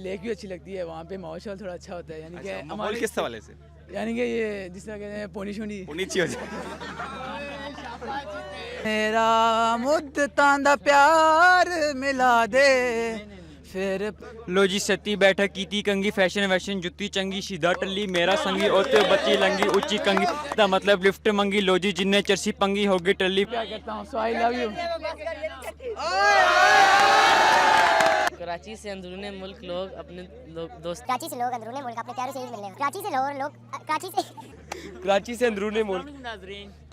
Lake भी अच्छी लगती है, वहाँ पे माहौल थोड़ा अच्छा होता है, यानी कि माहौल किस हवाले से? यानी कि ये जिस तरह कहते हैं पोनी शोनी नीचे हो जाए। मेरा मुद्दतां दा प्यार मिला दे फिर लो जी सती बैठक कीती कंगी फैशन वैशन जुत्ती चंगी सीधा टल्ली मेरा संगी ओते बच्ची लंगी ऊंची कंगी दा मतलब लिफ्ट मंगी लो जी जिन्ने चरसी पंगी होगी टल्ली। क्या कहता हूँ, सो आई लव यू। कराची से अंदरूनी मुल्क लोग अपने दोस्त कराची से लोग अंदरूनी मुल्क अपने प्यारों से ईद मिलने कराची से कराची से अंदरूनी मुल्क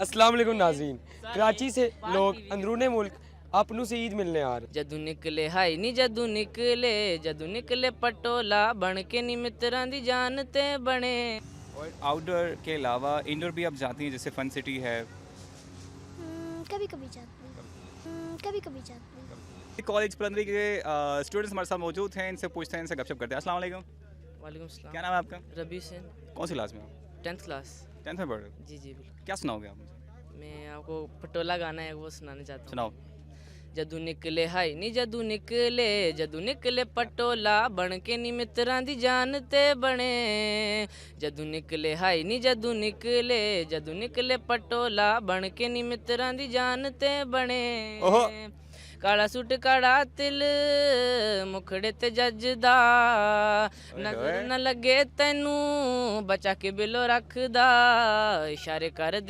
अस्सलाम वालेकुम नाज़रीन, कराची से लोग अंदरूनी मुल्क अपनों से ईद मिलने आ रहे। जदू निकले हाई नी जदू निकले पटोला बन के नी मित्रां दी जानते बने। और आउटडोर के अलावा इंडोर भी आप जाती हैं, जैसे फन सिटी है? कभी कभी जाती हूँ। कॉलेज पलंदरी के स्टूडेंट्स हमारे साथ मौजूद हैं, इनसे पूछते हैं, इनसे गपशप करते हैं। अस्सलाम वालेकुम। वालेकुम सलाम। क्या नाम है आपका? रबी हुसैन। कौन सी क्लास में हो? 10th class. 10th में पढ़ रहे हो? जी बिल्कुल। क्या सुनाओगे आप मुझे? मैं आपको पटोला गाना है वो सुनाने चाहता हूँ। सुनाओ। जदू निकले हाई नी जदू निकले पटोला बन के नी मित्रां दी जानते बने। जदू निकले हाई नी जदू निकले पटोला बन के नी मित्रां दी जानते बने। काला सूट काला तिल मुखड़े ते जजदा नजर न लगे तैनू बचा के बिलो रखदा। इशारे कर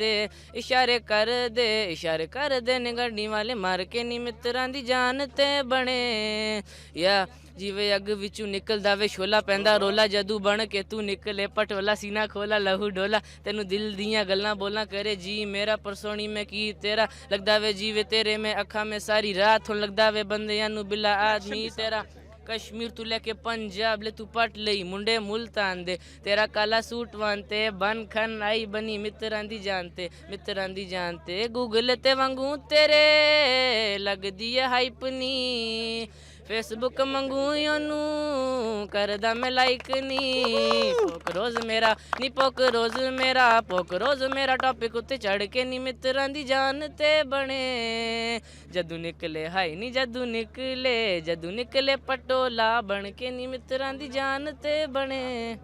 दे निगड़नी वाले मार के नी मित्रां दी जानते बने। या जिवे अग विचू निकलदा वे शोला पैंदा रोला जदू बन के तू निकले पटोला सीना खोला लहू डोला तेनू दिल दियां गल्लां बोलना करे जी मेरा परसोनी में की तेरा लगदा वे जीवे तेरे में अखा में सारी रात होन लगदा वे बंदियां नू बिला आदमी तेरा। कश्मीर तू लेके पंजाब ले तू पट लई मुंडे मुल्तान दे तेरा काला सूट वानते बन खन आई बनी मित्रां दी जानते गूगल ते वांगू तेरे लगदी है हाइप नी फेसबुक मंगू ओनू करदा मैं लाइक नी पोक रोज मेरा टॉपिक उत्ते चढ़ के नी मित्रां दी जानते बने। जदू निकले हाई नी जदू निकले पटोला बन के नी मित्रां दी जानते बने।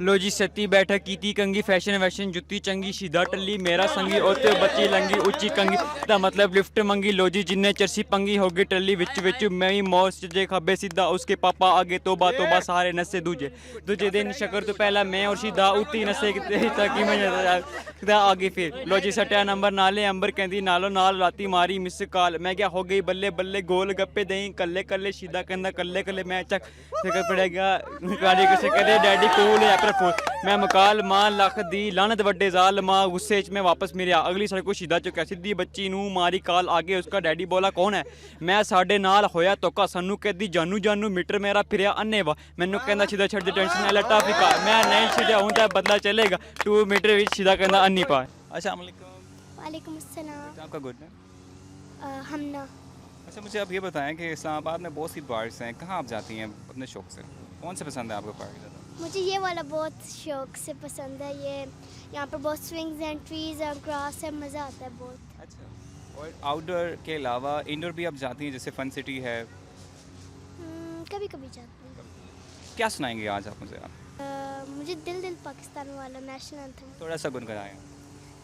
लो जी सती बैठक कीती कंगी फैशन वैशन जुत्ती चंगी सीधा टल्ली मेरा संगी ओते बच्ची लंगी ऊंची कंगी दा मतलब लिफ्ट मंगी लो जी जिन्ने चरसी पंगी होगी टल्ली विच मैं ही मौज जे खब्बे सीधा उसके पापा आगे तोबा सारे नसे दूजे दिन शक्कर तो पहला मैं और सीधा उठी नसे ताकि मैं आगे फिर लो जी सटिया नंबर नाले अंबर कहती नालो नाल राती मारी मिस कॉल मैं क्या हो गई बल्ले बल्ले गोल गप्पे दई कल्ले सीधा कहंदा कल्ले मैं चक पड़ेगा गाड़ी किसे कहते डैडी कूल है मैं मकाल मां लख दी लानत वड्डे जाल मां गुस्से च मैं वापस मेरे अगली सड़क को सीधा चुक्या सीधी बच्ची नू मारी काल आगे उसका डैडी बोला कौन है मैं साडे नाल होया तोका सानू कहदी जानू मीटर मेरा फिरया अन्ने वा मैनू कहंदा सीधा छड़ दे टेंशन लट्टा फिका मैं नहीं छड़या हुंदा बदला चलेगा 2 मीटर विच सीधा कहंदा अन्नी पा। अस्सलाम वालेकुम। वालेकुम अस्सलाम। आपका गुड नेम? हमना। अच्छा मुझे आप ये बताएं कि इस्लामाबाद में बहुत सी पार्क्स हैं, कहाँ आप जाती हैं अपने शौक से? कौन से पसंद है आपको पार्क ज़्यादा? मुझे ये वाला बहुत शौक से पसंद है, ये यहाँ पर बहुत swings and trees and grass है, मज़ा आता है बहुत। अच्छा। और आउटडोर के अलावा इंडोर भी आप जाती हैं, जैसे फन सिटी है? कभी कभी जाती हूँ। क्या सुनाएंगे आज आप मुझे? मुझे दिल दिल पाकिस्तान वाला नेशनल एंथम थोड़ा सा गुनगुनाएं।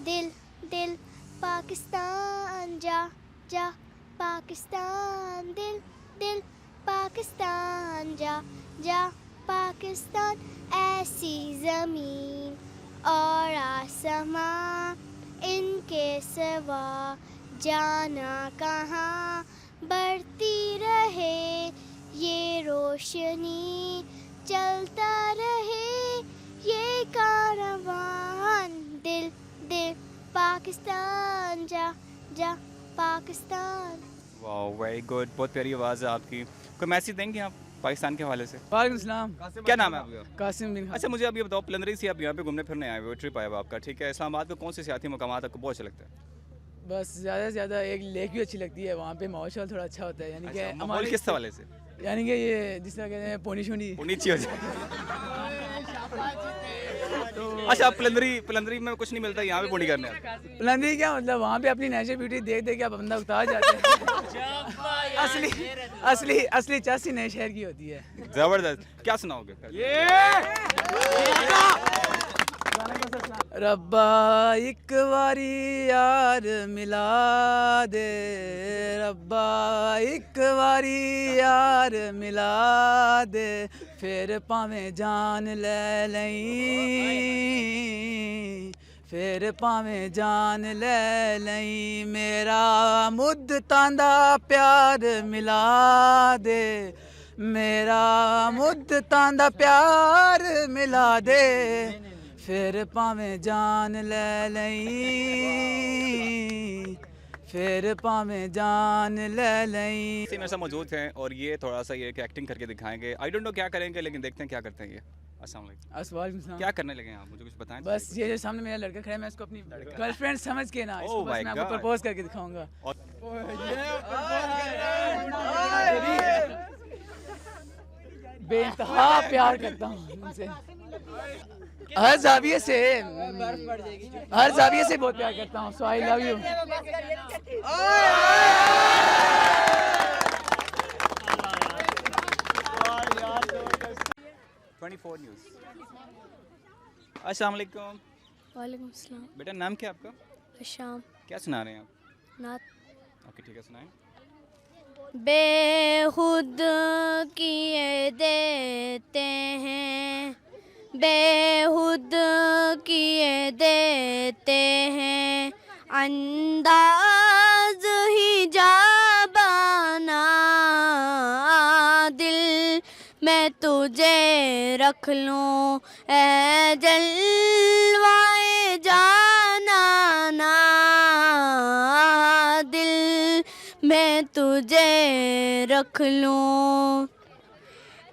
दिल दिल पाकिस्तान जा जा पाकिस्तान दिल दिल पाकिस्तान जा जा पाकिस्तान ऐसी ज़मीन और आसमां इनके सिवा जाना कहाँ बढ़ती रहे ये रोशनी चलता रहे ये कारवान दिल दिल पाकिस्तान जा जा पाकिस्तान। वाह वेरी गुड, बहुत प्यारी आवाज़ है आपकी। कोई मैसेज देंगे आप पाकिस्तान के हवाले से? वालेकुम सलाम। क्या नाम है आपका? कासिम बिन। अच्छा मुझे आप ये बताओ, पलंदरी से आप यहाँ पे घूमने फिरने आए हुए, ट्रिप आया हुआ आपका, ठीक है? इस्लामाबाद के कौन से सियाती मकामात आपको बहुत अच्छा लगता है? बस ज़्यादा से ज़्यादा एक लेक भी अच्छी लगती है, वहाँ पे माहौल थोड़ा अच्छा होता है, यानी कि माहौल किस हवाले से? यानी कि ये जिस तरह कहते हैं पोनी शोनी नीचे हो जाए। अच्छा पलंदरी में कुछ नहीं मिलता, यहाँ पे पूरी करने? पलंदरी क्या मतलब, वहाँ पे अपनी नेचुरल ब्यूटी देख देख के आप बंदा उतार जाते हैं। असली असली असली चासी नए शहर की होती है। ज़बरदस्त, क्या सुनाओगे? रब्बा एक बारी यार मिला दे, रब्बा एक बारी यार मिला दे, फिर भावें जान ले लई, फिर भावें जान ले लई, मेरा मुद्दतां दा प्यार मिला दे, मेरा मुद्दतां दा प्यार मिला दे, फिर भावें जान ले लई, फिर भावें जान ले लई। इसी मेरे साथ मौजूद हैं और ये थोड़ा सा ये कि एक्टिंग करके दिखाएंगे। आई डोंट नो क्या करेंगे, लेकिन देखते हैं क्या करते हैं ये। अस्सलाम वालेकुम। अस्सलाम वालेकुम। क्या करने लगे हैं आप, मुझे कुछ बताएं। बस ये जो सामने मेरा लड़का खड़ा है, मैं इसको अपनी गर्लफ्रेंड समझ के ना, इसको Oh बस my मैं आपको God. प्रपोज करके दिखाऊंगा। और बेइंतहा प्यार करता हूँ उनसे, हर जाविये से, हर जाविये से बहुत प्यार करता हूँ। सो आई लव यू। 24 न्यूज़। अस्सलाम वालेकुम। वालेकुम अस्सलाम। बेटा नाम क्या है आपका? शाम क्या सुना रहे हैं आप? नात। ओके ठीक है, सुनाएं। बेखुद किए देते हैं, बेखुद किए देते हैं, अंदाज ही जाबाना, दिल मैं तुझे रख लूं ए जलवाए जाना ना, दिल मैं तुझे रख लूं,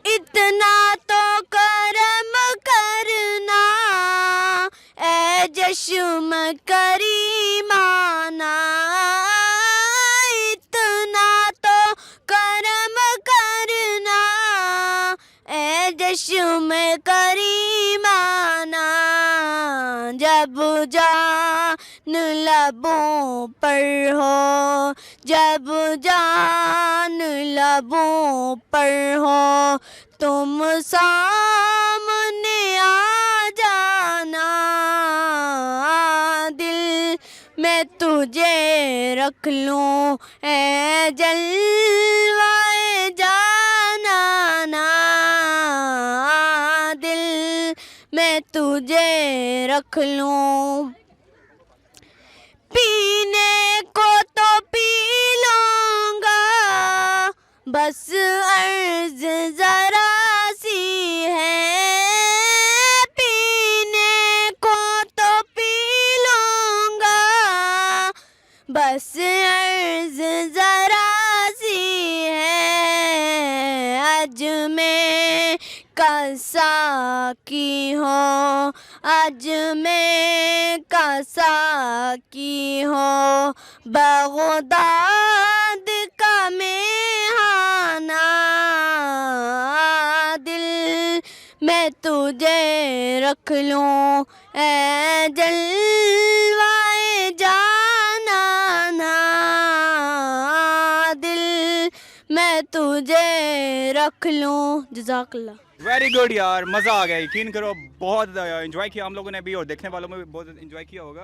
इतना तो करम करना ए जश्म करीमाना, इतना तो करम करना ए जश्म करीमाना, जब जान लबों पर हो, जब जान लबों पर हो, तुम सामने आ जाना, दिल मैं तुझे रख लूं ए जलवाए जाना ना, दिल मैं तुझे रख लूं, पीने को तो पी लूंगा, बस अर्ज जरा सी है, पीने को तो पी लूंगा, बस अर्ज जरा सी है, आज मैं कसा की हो, आज मैं कसा की हो, बगदाद का मेहाना, दिल मैं तुझे रख लूं ए जलवाए जाना ना, दिल मैं तुझे रख लूं। जज़ाकल्लाह। वेरी गुड यार, मज़ा आ गया। यकीन करो बहुत एंजॉय किया हम लोगों ने भी और देखने वालों में भी बहुत एंजॉय किया होगा।